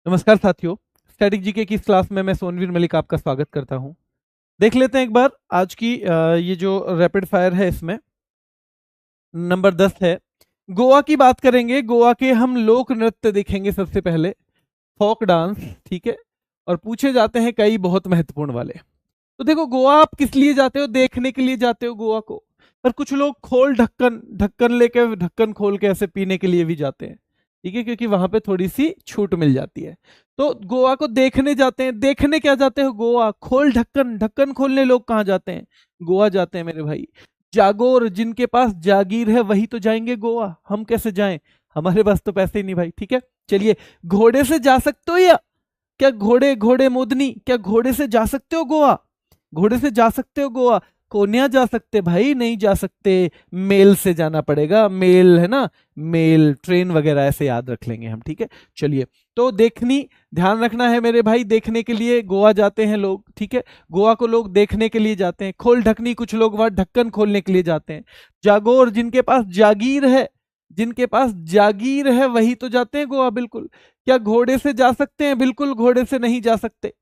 नमस्कार साथियों, static GK की इस क्लास में मैं सोनवीर मलिक आपका स्वागत करता हूं। देख लेते हैं एक बार आज की ये जो रैपिड फायर है इसमें नंबर 10 है। गोवा की बात करेंगे। गोवा के हम लोक नृत्य देखेंगे सबसे पहले, फोक डांस, ठीक है। और पूछे जाते हैं कई बहुत महत्वपूर्ण वाले। तो देखो, गोवा आप किस लिए जाते हो? देखने के लिए जाते हो गोवा को। पर कुछ लोग खोल ढक्कन ढक्कन लेके ढक्कन खोल के ऐसे पीने के लिए भी जाते हैं, ठीक है, क्योंकि वहां पे थोड़ी सी छूट मिल जाती है। तो गोवा को देखने जाते हैं। देखने क्या जाते हो? गोवा। खोल ढक्कन ढक्कन खोलने लोग कहाँ जाते हैं? गोवा जाते हैं मेरे भाई। जागोर, जिनके पास जागीर है वही तो जाएंगे गोवा। हम कैसे जाएं? हमारे पास तो पैसे ही नहीं भाई, ठीक है। चलिए, घोड़े से जा सकते हो या क्या? घोड़े घोड़े मोदनी, क्या घोड़े से जा सकते हो गोवा? घोड़े से जा सकते हो गोवा? कोन्या जा सकते भाई? नहीं जा सकते, मेल से जाना पड़ेगा। मेल है ना, मेल ट्रेन वगैरह ऐसे याद रख लेंगे हम, ठीक है। चलिए, तो देखनी ध्यान रखना है मेरे भाई। देखने के लिए गोवा जाते हैं लोग, ठीक है। गोवा को लोग देखने के लिए जाते हैं। खोल ढकनी, कुछ लोग वहां ढक्कन खोलने के लिए जाते हैं। जागोर, जिनके पास जागीर है, जिनके पास जागीर है वही तो जाते हैं गोवा, बिल्कुल। क्या घोड़े से जा सकते हैं? बिल्कुल घोड़े से नहीं जा सकते।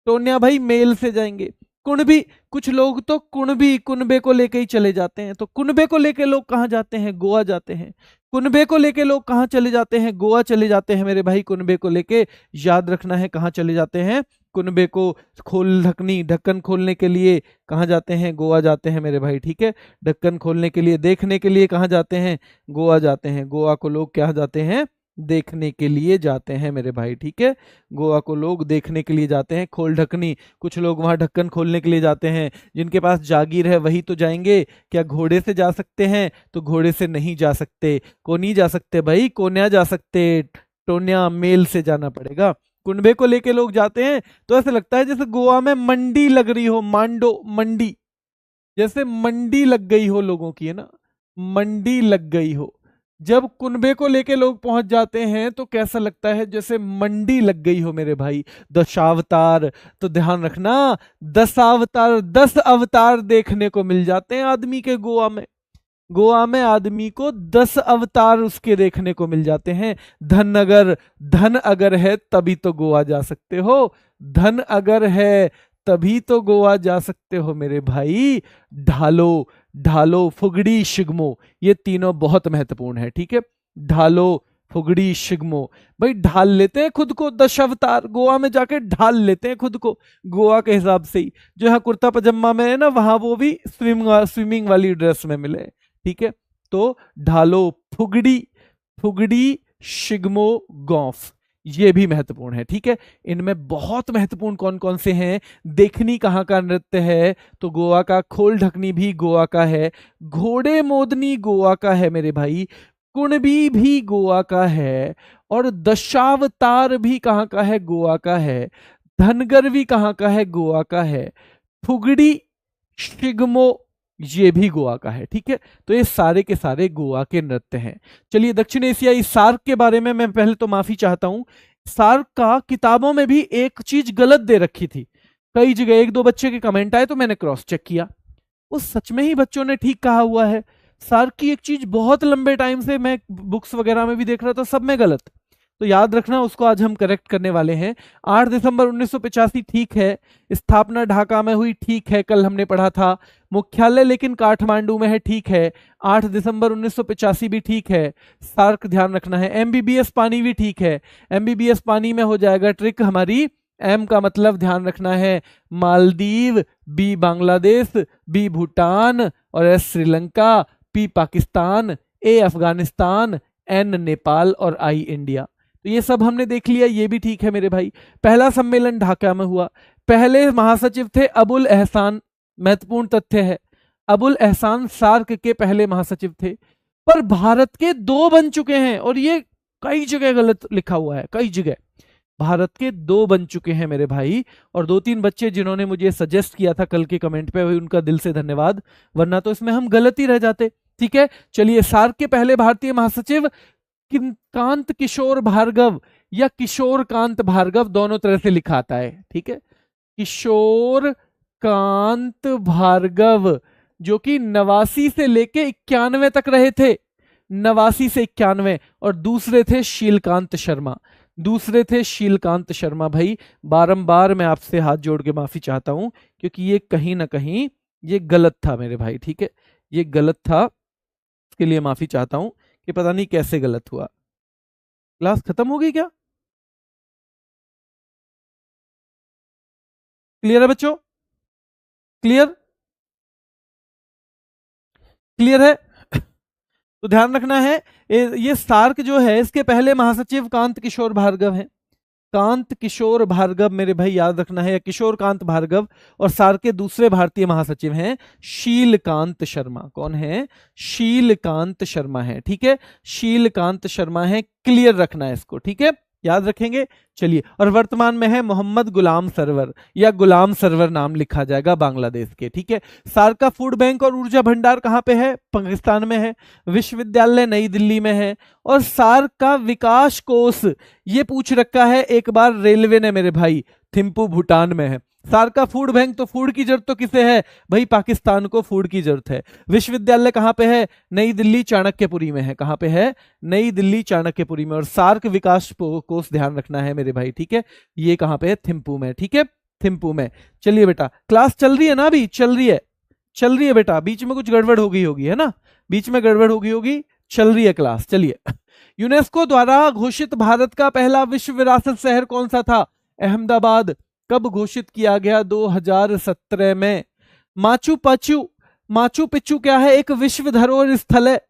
टोन्या भाई मेल से जाएंगे। कुणबी, कुछ लोग तो कुणबी कुनबे को लेके ही चले जाते हैं। तो कुनबे को लेके लोग कहाँ जाते हैं? गोवा जाते हैं। कुनबे को लेके लोग कहाँ चले जाते हैं? गोवा चले जाते हैं मेरे भाई। कुनबे को लेके याद रखना है कहाँ चले जाते हैं। कुनबे को खोल ढकनी ढक्कन खोलने के लिए कहाँ जाते हैं? गोवा जाते हैं मेरे भाई, ठीक है। ढक्कन खोलने के लिए, देखने के लिए कहाँ जाते हैं? गोवा जाते हैं। गोवा को लोग क्या जाते हैं? देखने के लिए जाते हैं मेरे भाई, ठीक है। गोवा को लोग देखने के लिए जाते हैं। खोल ढकनी, कुछ लोग वहां ढक्कन खोलने के लिए जाते हैं। जिनके पास जागीर है वही तो जाएंगे। क्या घोड़े से जा सकते हैं? तो घोड़े से नहीं जा सकते। को नहीं जा सकते भाई, कोन्या जा सकते। टोन्या मेल से जाना पड़ेगा। कुनबे को लेके लोग जाते हैं तो ऐसा लगता है जैसे गोवा में मंडी लग रही हो। मांडो मंडी, जैसे मंडी लग गई हो लोगों की, है ना, मंडी लग गई हो। जब कुनबे को लेके लोग पहुंच जाते हैं तो कैसा लगता है? जैसे मंडी लग गई हो मेरे भाई। दशावतार, तो ध्यान रखना, 10 अवतार, 10 अवतार देखने को मिल जाते हैं आदमी के गोवा में। गोवा में आदमी को 10 अवतार उसके देखने को मिल जाते हैं। धन अगर है तभी तो गोवा जा सकते हो। धन अगर है तभी तो गोवा जा सकते हो मेरे भाई। ढालो, ढालो, फुगड़ी, शिगमो, ये तीनों बहुत महत्वपूर्ण है, ठीक है। ढालो, फुगड़ी, शिगमो, भाई ढाल लेते हैं खुद को। 10 अवतार गोवा में जाके ढाल लेते हैं खुद को, गोवा के हिसाब से ही। जो यहाँ कुर्ता पजामा में है ना, वहां वो भी स्विमिंग वाली ड्रेस में मिले, ठीक है। तो ढालो, फुगड़ी, फुगड़ी, शिगमो, गौफ, ये भी महत्वपूर्ण है, ठीक है। इनमें बहुत महत्वपूर्ण कौन कौन से हैं? देखनी कहाँ का नृत्य है? तो गोवा का। खोल ढकनी भी गोवा का है। घोड़े मोदनी गोवा का है मेरे भाई। कुणबी भी गोवा का है। और दशावतार भी कहाँ का है? गोवा का है। धनगर भी कहाँ का है? गोवा का है। फुगड़ी, शिगमो, ये भी गोवा का है, ठीक है। तो ये सारे के सारे गोवा के नृत्य हैं। चलिए, दक्षिण एशियाई सार्क के बारे में मैं पहले तो माफी चाहता हूं। सार्क का किताबों में भी एक चीज गलत दे रखी थी। कई जगह एक दो बच्चे के कमेंट आए तो मैंने क्रॉस चेक किया, वो सच में ही बच्चों ने ठीक कहा हुआ है। सार्क की एक चीज बहुत लंबे टाइम से मैं बुक्स वगैरह में भी देख रहा था, सब में गलत। तो याद रखना, उसको आज हम करेक्ट करने वाले हैं। 8 दिसंबर 1985 ठीक है। स्थापना ढाका में हुई, ठीक है, कल हमने पढ़ा था। मुख्यालय लेकिन काठमांडू में है, ठीक है। 8 दिसंबर 1985 भी ठीक है। सार्क ध्यान रखना है। एमबीबीएस पानी भी ठीक है। एमबीबीएस पानी में हो जाएगा ट्रिक हमारी। एम का मतलब ध्यान रखना है मालदीव, बी बांग्लादेश, बी भूटान और एस श्रीलंका, पी पाकिस्तान, ए अफगानिस्तान, एन नेपाल और आई इंडिया। तो ये सब हमने देख लिया, ये भी ठीक है मेरे भाई। पहला सम्मेलन ढाका में हुआ। पहले महासचिव थे अबुल एहसान, महत्वपूर्ण तथ्य है। अबुल एहसान सार्क के पहले महासचिव थे। पर भारत के 2 बन चुके हैं, और ये कई जगह गलत लिखा हुआ है, कई जगह। भारत के 2 बन चुके हैं मेरे भाई। और 2-3 बच्चे जिन्होंने मुझे सजेस्ट किया था कल के कमेंट पे, वही उनका दिल से धन्यवाद, वरना तो इसमें हम गलत ही रह जाते, ठीक है। चलिए, सार्क के पहले भारतीय महासचिव कांत किशोर भार्गव या किशोर कांत भार्गव, दोनों तरह से लिखा आता है, ठीक है। किशोर कांत भार्गव, जो कि 89 से लेके 91 तक रहे थे, 89 से 91। और दूसरे थे शीलकांत शर्मा। दूसरे थे शीलकांत शर्मा। भाई बारंबार मैं आपसे हाथ जोड़ के माफी चाहता हूं, क्योंकि ये कहीं ना कहीं ये गलत था मेरे भाई, ठीक है, ये गलत था, इसके लिए माफी चाहता हूं कि पता नहीं कैसे गलत हुआ। क्लास खत्म हो गई क्या? क्लियर है बच्चों? क्लियर? क्लियर है? तो ध्यान रखना है, ये सार्क जो है इसके पहले महासचिव कांत किशोर भार्गव हैं। कांत किशोर भार्गव मेरे भाई याद रखना है, या किशोर कांत भार्गव। और सार्क के दूसरे भारतीय महासचिव हैं शीलकांत शर्मा। कौन है? शीलकांत शर्मा है, ठीक है, शीलकांत शर्मा है। क्लियर रखना है इसको, ठीक है, याद रखेंगे। चलिए, और वर्तमान में है मोहम्मद गुलाम सरवर, या गुलाम सरवर नाम लिखा जाएगा बांग्लादेश के, ठीक है। सार्क का फूड बैंक और ऊर्जा भंडार कहां पे है? पाकिस्तान में है। विश्वविद्यालय नई दिल्ली में है। और सार्क का विकास कोष, ये पूछ रखा है एक बार रेलवे ने मेरे भाई, थिम्पू भूटान में है। सार्क का फूड बैंक, तो फूड की जरूरत तो किसे है भाई? पाकिस्तान को फूड की जरूरत है। विश्वविद्यालय कहां पे है? नई दिल्ली चाणक्यपुरी में है। कहां पे है? नई दिल्ली चाणक्यपुरी में। और सार्क विकास कोष ध्यान रखना है मेरे भाई, ठीक है, ये कहां पे है? थिम्पू में, ठीक है, थिम्पू में। चलिए बेटा, क्लास चल रही है ना? अभी चल रही है, चल रही है बेटा, बीच में कुछ गड़बड़ हो गई होगी, है ना, बीच में गड़बड़ हो गई होगी, चल रही है क्लास। चलिए, यूनेस्को द्वारा घोषित भारत का पहला विश्व विरासत शहर कौन सा था? अहमदाबाद। कब घोषित किया गया? 2017 में। माचू पिच्चू, माचू पिच्चू क्या है? एक विश्व धरोहर स्थल है।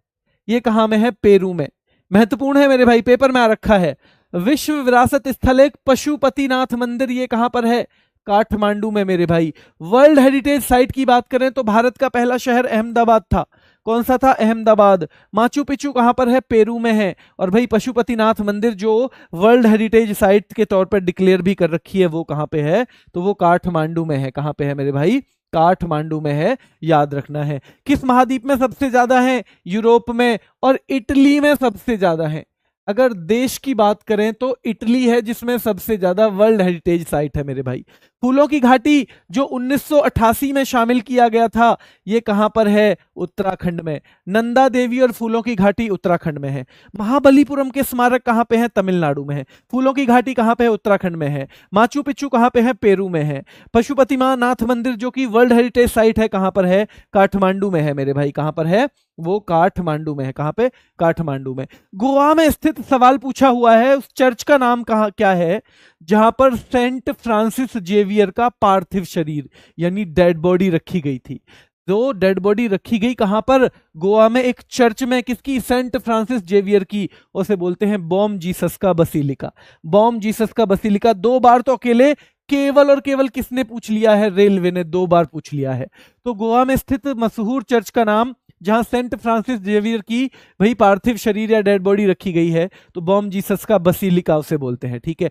ये कहां में है? पेरू में। महत्वपूर्ण है मेरे भाई, पेपर में आ रखा है। विश्व विरासत स्थल एक पशुपतिनाथ मंदिर, ये कहां पर है? काठमांडू में मेरे भाई। वर्ल्ड हेरिटेज साइट की बात करें तो भारत का पहला शहर अहमदाबाद था। कौन सा था? अहमदाबाद। माचू पिच्चू कहां पर है? पेरू में है। और भाई पशुपतिनाथ मंदिर जो वर्ल्ड हेरिटेज साइट के तौर पर डिक्लेयर भी कर रखी है, वो कहां पे है? तो वो काठमांडू में है। कहां पे है मेरे भाई? काठमांडू में है, याद रखना है। किस महाद्वीप में सबसे ज्यादा है? यूरोप में। और इटली में सबसे ज्यादा है। अगर देश की बात करें तो इटली है जिसमें सबसे ज्यादा वर्ल्ड हेरिटेज साइट है मेरे भाई। फूलों की घाटी जो 1988 में शामिल किया गया था, ये कहां पर है? उत्तराखंड में। नंदा देवी और फूलों की घाटी उत्तराखंड में है। महाबलीपुरम के स्मारक कहां पे है? तमिलनाडु में है। फूलों की घाटी कहां पे है? उत्तराखंड में है। माचू पिच्चू कहां पे है? पेरू में है। पशुपतिनाथ मंदिर जो कि वर्ल्ड हेरिटेज साइट है, कहां पर है? काठमांडू में है मेरे भाई। कहां पर है? वो काठमांडू में है। कहां पे? काठमांडू में। गोवा में स्थित, सवाल पूछा हुआ है, उस चर्च का नाम कहां क्या है जहां पर सेंट फ्रांसिस जेवियर का पार्थिव शरीर यानी डेड बॉडी रखी गई थी? तो डेड बॉडी रखी गई कहां पर? गोवा में एक चर्च में। किसकी? सेंट फ्रांसिस जेवियर की। उसे बोलते हैं बॉम जीसस का बसीलिका। बॉम जीसस का बसीलिका। 2 बार तो अकेले केवल और केवल किसने पूछ लिया है? रेलवे ने 2 बार पूछ लिया है। तो गोवा में स्थित मशहूर चर्च का नाम, जहां सेंट फ्रांसिस जेवियर की भाई पार्थिव शरीर या डेड बॉडी रखी गई है, तो बॉम जीसस का बसीलिका उसे बोलते हैं, ठीक है।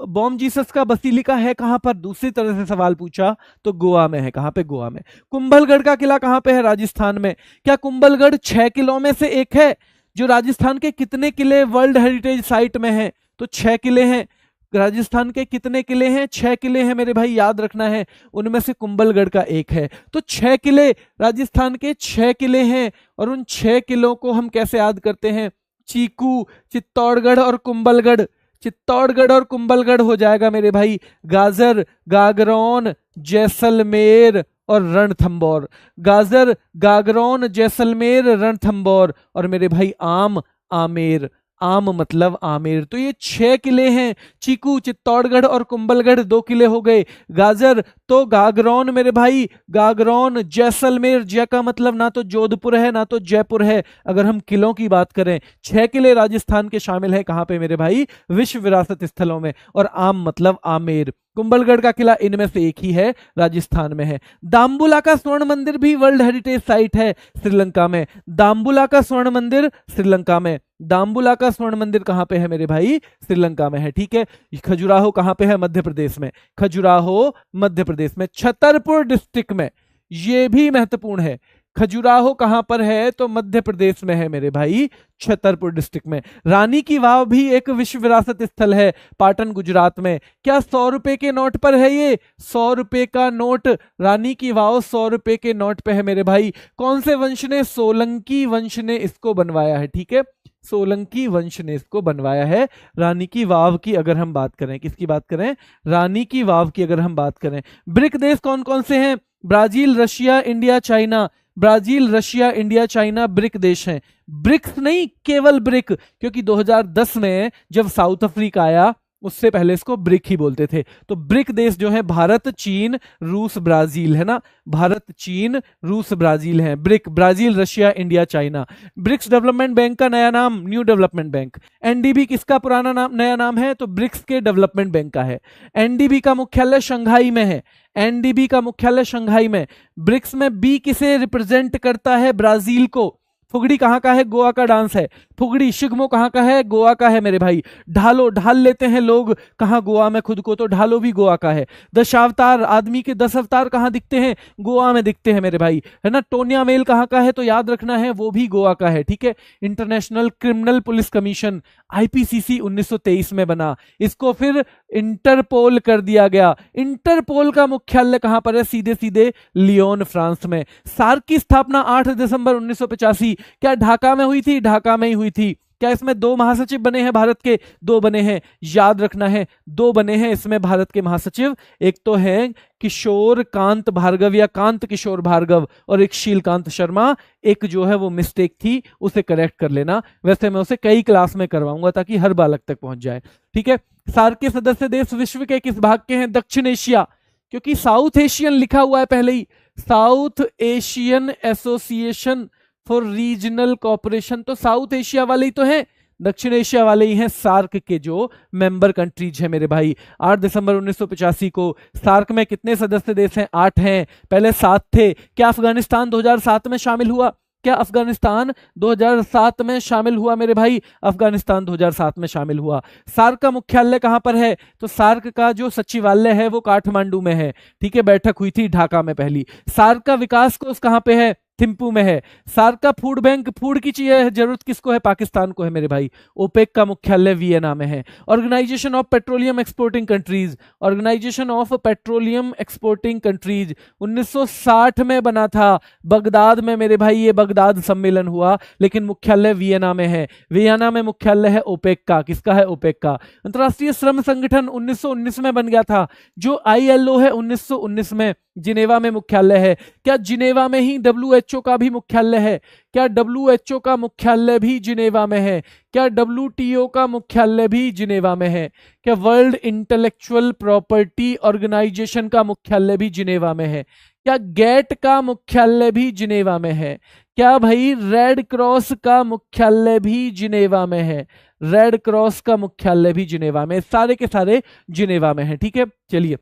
बॉम जीसस का बसीलिका है कहां पर? दूसरी तरह से सवाल पूछा तो गोवा में है। कहां पे? गोवा में। कुंभलगढ़ का किला कहां पे है? राजस्थान में। क्या कुंभलगढ़ 6 किलों में से एक है? जो राजस्थान के कितने किले वर्ल्ड हेरिटेज साइट में है? तो 6 किले हैं। राजस्थान के कितने किले हैं? 6 किले हैं मेरे भाई, याद रखना है। उनमें से कुंभलगढ़ का एक है। तो 6 किले, राजस्थान के 6 किले हैं। और उन 6 किलों को हम कैसे याद करते हैं? चीकू, चित्तौड़गढ़ और कुंभलगढ़। चित्तौड़गढ़ और कुंभलगढ़ हो जाएगा मेरे भाई। गाजर, गागरौन, जैसलमेर और रणथंबोर। गाजर, गागरौन, जैसलमेर, रणथंबोर। और मेरे भाई आम, आमेर। आम मतलब आमेर। तो ये 6 किले हैं। चीकू, चित्तौड़गढ़ और कुंभलगढ़ 2 किले हो गए। गाजर तो गागरौन मेरे भाई, गागरौन, जैसलमेर। जय का मतलब ना तो जोधपुर है ना तो जयपुर है। अगर हम किलों की बात करें, 6 किले राजस्थान के शामिल हैं। कहां पे मेरे भाई? विश्व विरासत स्थलों में। और आम मतलब आमेर। कुंभलगढ़ का किला इनमें से एक ही है, राजस्थान में है। दाम्बुला का स्वर्ण मंदिर भी वर्ल्ड हेरिटेज साइट है, श्रीलंका में। दाम्बुला का स्वर्ण मंदिर श्रीलंका में। दाम्बुला का स्वर्ण मंदिर कहां पे है मेरे भाई? श्रीलंका में है, ठीक है। खजुराहो कहां पे है? मध्य प्रदेश में। खजुराहो मध्य प्रदेश में। छतरपुर डिस्ट्रिक्ट में, यह भी महत्वपूर्ण है। खजुराहो कहां पर है? तो मध्य प्रदेश में है मेरे भाई, छतरपुर डिस्ट्रिक्ट में। रानी की वाव भी एक विश्व विरासत स्थल है, पाटन गुजरात में। क्या 100 रुपए के नोट पर है ये? 100 रुपए का नोट, रानी की वाव 100 रुपए के नोट पे है मेरे भाई। कौन से वंश ने? सोलंकी वंश ने इसको बनवाया है, ठीक है। सोलंकी वंश ने इसको बनवाया है। रानी की वाव की अगर हम बात करें, किसकी बात करें, रानी की वाव की अगर हम बात करें। ब्रिक देश कौन कौन से हैं, Brazil, Russia, India, China. Brazil, Russia, India, China brick देश हैं। ब्रिक्स नहीं, केवल ब्रिक, क्योंकि 2010 में जब साउथ अफ्रीका आया उससे पहले इसको ब्रिक ही बोलते थे। तो ब्रिक देश जो है भारत, चीन, रूस, ब्राजील, है ना, भारत, चीन, रूस, ब्राजील है BRIC, Brazil, Russia, India, China. BRICS development bank का नया नाम न्यू डेवलपमेंट बैंक। एनडीबी किसका पुराना नाम, नया नाम है, तो ब्रिक्स के डेवलपमेंट बैंक का है। एनडीबी का मुख्यालय शंघाई में है, एनडीबी का मुख्यालय शंघाई में। ब्रिक्स में बी किसे रिप्रेजेंट करता है, ब्राजील को। फुगड़ी कहाँ का है, गोवा का डांस है। फुगड़ी, शिगमो कहाँ का है, गोवा का है मेरे भाई। ढालो, ढाल लेते हैं लोग कहाँ, गोवा में खुद को, तो ढालो भी गोवा का है। दशावतार, आदमी के 10 अवतार कहाँ दिखते हैं, गोवा में दिखते हैं मेरे भाई, है ना। टोनिया मेल कहाँ का है, तो याद रखना है वो भी गोवा का है, ठीक है। International criminal police commission IPCC 1923 में बना, इसको फिर इंटरपोल कर दिया गया। इंटरपोल का मुख्यालय कहां पर है, सीधे सीधे लियोन, फ्रांस में। सार्क की स्थापना 8 दिसंबर 1985 क्या ढाका में हुई थी, ढाका में ही हुई थी। क्या इसमें 2 महासचिव बने हैं भारत के, 2 बने हैं, याद रखना है 2 बने हैं इसमें भारत के महासचिव। एक तो है किशोर कांत भार्गव या कांत किशोर भार्गव, और एक शीलकांत शर्मा। एक जो है वो मिस्टेक थी, उसे करेक्ट कर लेना, वैसे मैं उसे कई क्लास में करवाऊंगा ताकि हर बालक तक पहुंच जाए, ठीक है। सार्क के सदस्य देश विश्व के किस भाग के हैं, दक्षिण एशिया, क्योंकि साउथ एशियन लिखा हुआ है पहले ही, South Asian Association for Regional Cooperation, तो साउथ एशिया वाले ही तो हैं, दक्षिण एशिया वाले ही हैं सार्क के जो मेंबर कंट्रीज है मेरे भाई। 8 दिसंबर 1985 को सार्क में कितने सदस्य देश हैं, 8 हैं, पहले 7 थे। क्या अफगानिस्तान 2007 में शामिल हुआ, क्या अफगानिस्तान 2007 में शामिल हुआ मेरे भाई, अफगानिस्तान 2007 में शामिल हुआ। सार्क का मुख्यालय कहां पर है, तो सार्क का जो सचिवालय है वो काठमांडू में है, ठीक है, बैठक हुई थी ढाका में पहली। सार्क का विकास कोष कहां पे है, थिम्पू में है। सार्क का फूड बैंक, फूड की चाहिए जरूरत किसको है, पाकिस्तान को है मेरे भाई। ओपेक का मुख्यालय वियना में है। Organisation of petroleum exporting countries, organisation of petroleum exporting countries 1960 में बना था, बगदाद में मेरे भाई, ये बगदाद सम्मेलन हुआ, लेकिन मुख्यालय वियना में है। वियना में मुख्यालय है ओपेक का, किसका है, ओपेक का। अंतर्राष्ट्रीय श्रम संगठन 1919 में बन गया था, जो आईएलओ है 1919 में, जिनेवा में मुख्यालय है। क्या जिनेवा में ही डब्ल्यूएचओ का भी मुख्यालय है, क्या डब्ल्यूएचओ का मुख्यालय भी जिनेवा में है, क्या डब्ल्यूटीओ का मुख्यालय भी जिनेवा में है, क्या वर्ल्ड इंटेलेक्चुअल प्रॉपर्टी ऑर्गेनाइजेशन का मुख्यालय भी जिनेवा में है, क्या गेट का मुख्यालय भी जिनेवा में है, क्या भाई रेड क्रॉस का मुख्यालय भी जिनेवा में है, रेड क्रॉस का मुख्यालय भी जिनेवा में, सारे के सारे जिनेवा में है, ठीक है। चलिए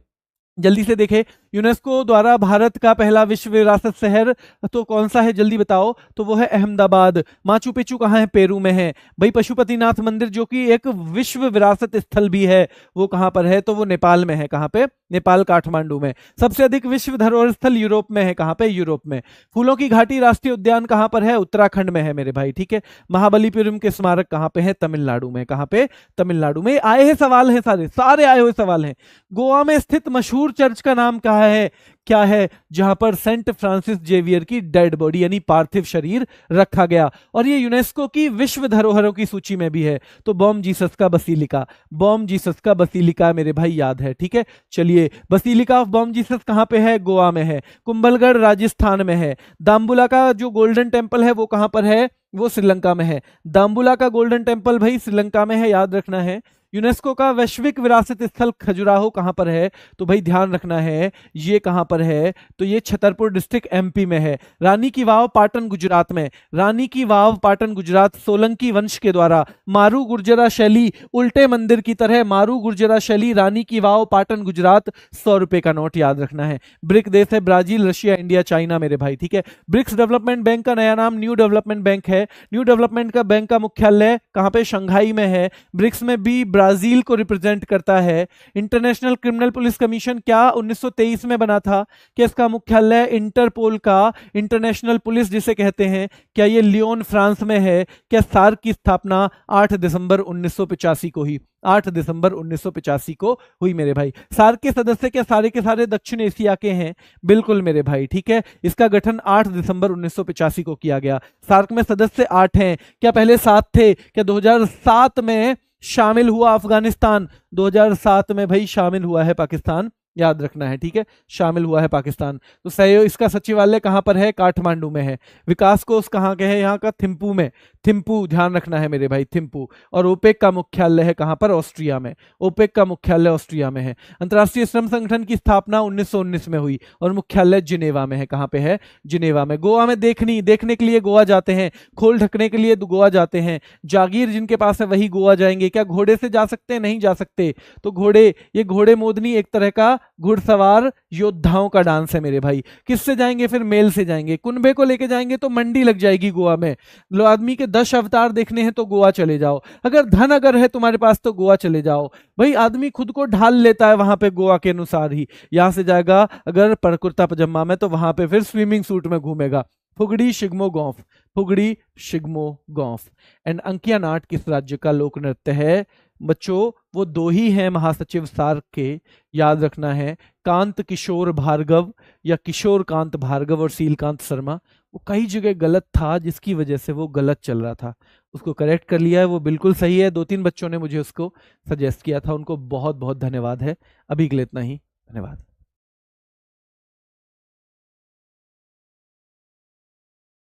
जल्दी से देखें, यूनेस्को द्वारा भारत का पहला विश्व विरासत शहर तो कौन सा है, जल्दी बताओ, तो वो है अहमदाबाद। माचू पिचू कहाँ है, पेरू में है। भाई पशुपतिनाथ मंदिर जो कि एक विश्व विरासत स्थल भी है, वो कहाँ पर है, तो वो नेपाल में है। कहाँ पे, नेपाल, काठमांडू में। सबसे अधिक विश्व धरोहर स्थल यूरोप में है, कहाँ पे, यूरोप में। फूलों की घाटी राष्ट्रीय उद्यान कहाँ पर है, उत्तराखंड में है मेरे भाई, ठीक है। महाबलीपुरम के स्मारक कहाँ पे है, तमिलनाडु में। कहाँ पे, तमिलनाडु में। आए हैं सवाल हैं, सारे आए हुए सवाल हैं। गोवा में स्थित मशहूर चर्च का नाम क्या है, जहां पर सेंट फ्रांसिस जेवियर की डेड बॉडी यानी पार्थिव शरीर रखा गया, और ये यूनेस्को की विश्व धरोहरों की सूची में भी है। तो बॉम जीसस का बसीलिका, बॉम जीसस का बसीलिका मेरे भाई याद है, ठीक है। चलिए बसीलिका ऑफ बॉम जीसस कहां पे है, गोवा में है। कुंभलगढ़ राजस्थान में है। दाम्बुला का जो गोल्डन टेम्पल है वो कहां पर है, वो श्रीलंका में है। दाम्बुला का गोल्डन टेम्पल भाई श्रीलंका में है, याद रखना है। यूनेस्को का वैश्विक विरासत स्थल खजुराहो कहां पर है, तो भाई ध्यान रखना है ये कहां पर है, तो ये छतरपुर डिस्ट्रिक्ट एमपी में है। रानी की वाव पाटन गुजरात में, रानी की वाव पाटन गुजरात सोलंकी वंश के द्वारा मारू गुर्जरा शैली, उल्टे मंदिर की तरह मारू गुर्जरा शैली, रानी की वाव पाटन गुजरात, 100 रुपए का नोट, याद रखना है। ब्रिक देश है ब्राजील, रशिया, इंडिया, चाइना मेरे भाई, ठीक है। ब्रिक्स डेवलपमेंट बैंक का नया नाम न्यू डेवलपमेंट बैंक है। न्यू डेवलपमेंट का बैंक का मुख्यालय कहां पे, शंघाई में है। ब्रिक्स में बी ब्राजील को रिप्रेजेंट करता है। इंटरनेशनल क्रिमिनल पुलिस कमीशन क्या 1923 में बना था, क्या इसका मुख्यालय इंटरपोल का, इंटरनेशनल पुलिस जिसे कहते हैं, क्या ये लियोन फ्रांस में है? क्या सार्क की स्थापना 8 दिसंबर 1985 को हुई? 8 दिसंबर 1985 को हुई मेरे भाई। सार्क के सदस्य क्या सारे के सारे दक्षिण एशिया के हैं? बिल्कुल मेरे भाई, ठीक है। इसका गठन 8 दिसंबर 1985 को किया गया। सार्क में सदस्य 8 हैं। क्या पहले 7 थे? क्या 2007 में शामिल हुआ अफगानिस्तान? 2007 में भाई शामिल हुआ है पाकिस्तान, याद रखना है, ठीक है, शामिल हुआ है पाकिस्तान। तो सहयोग, इसका सचिवालय कहां पर है? काठमांडू में है। विकास कोष कहां के है? यहाँ का थिम्पू में, थिम्पू ध्यान रखना है मेरे भाई, थिम्पू। और ओपेक का मुख्यालय है कहां पर? ऑस्ट्रिया में। ओपेक का मुख्यालय ऑस्ट्रिया में है। अंतर्राष्ट्रीय श्रम संगठन की स्थापना 1919 में हुई और मुख्यालय जिनेवा में है। कहां पे है? जिनेवा में। गोवा में देखने के लिए गोवा जाते हैं, खोल ढकने के लिए गोवा जाते हैं। जागीर जिनके पास है वही गोवा जाएंगे। क्या घोड़े से जा सकते हैं? नहीं जा सकते। तो घोड़े, ये घोड़े मोदनी एक तरह का घुड़सवार योद्धाओं का डांस है मेरे भाई। किससे जाएंगे फिर? मेल से जाएंगे। कुंभे को लेके जाएंगे तो मंडी लग जाएगी गोवा में। लो, आदमी के 10 अवतार देखने हैं तो गोवा चले जाओ। अगर है तुम्हारे पास तो गोवा चले जाओ भाई। आदमी खुद को ढाल लेता है वहां पे गोवा के अनुसार ही। यहां से जाएगा अगर पर कुर्ता पजामा में, तो वहां पे फिर स्विमिंग सूट में घूमेगा। फुगड़ी शिगमो गौफ, फुगड़ी शिगमो गौफ। एंड अंकिया नाट किस राज्य का लोक नृत्य है? बच्चों वो 2 ही हैं महासचिव सार्क के, याद रखना है, कांत किशोर भार्गव या किशोर कांत भार्गव और शीलकांत शर्मा। वो कई जगह गलत था जिसकी वजह से वो गलत चल रहा था, उसको करेक्ट कर लिया है, वो बिल्कुल सही है। 2-3 बच्चों ने मुझे उसको सजेस्ट किया था, उनको बहुत बहुत धन्यवाद है। अभी के लिए इतना ही, धन्यवाद।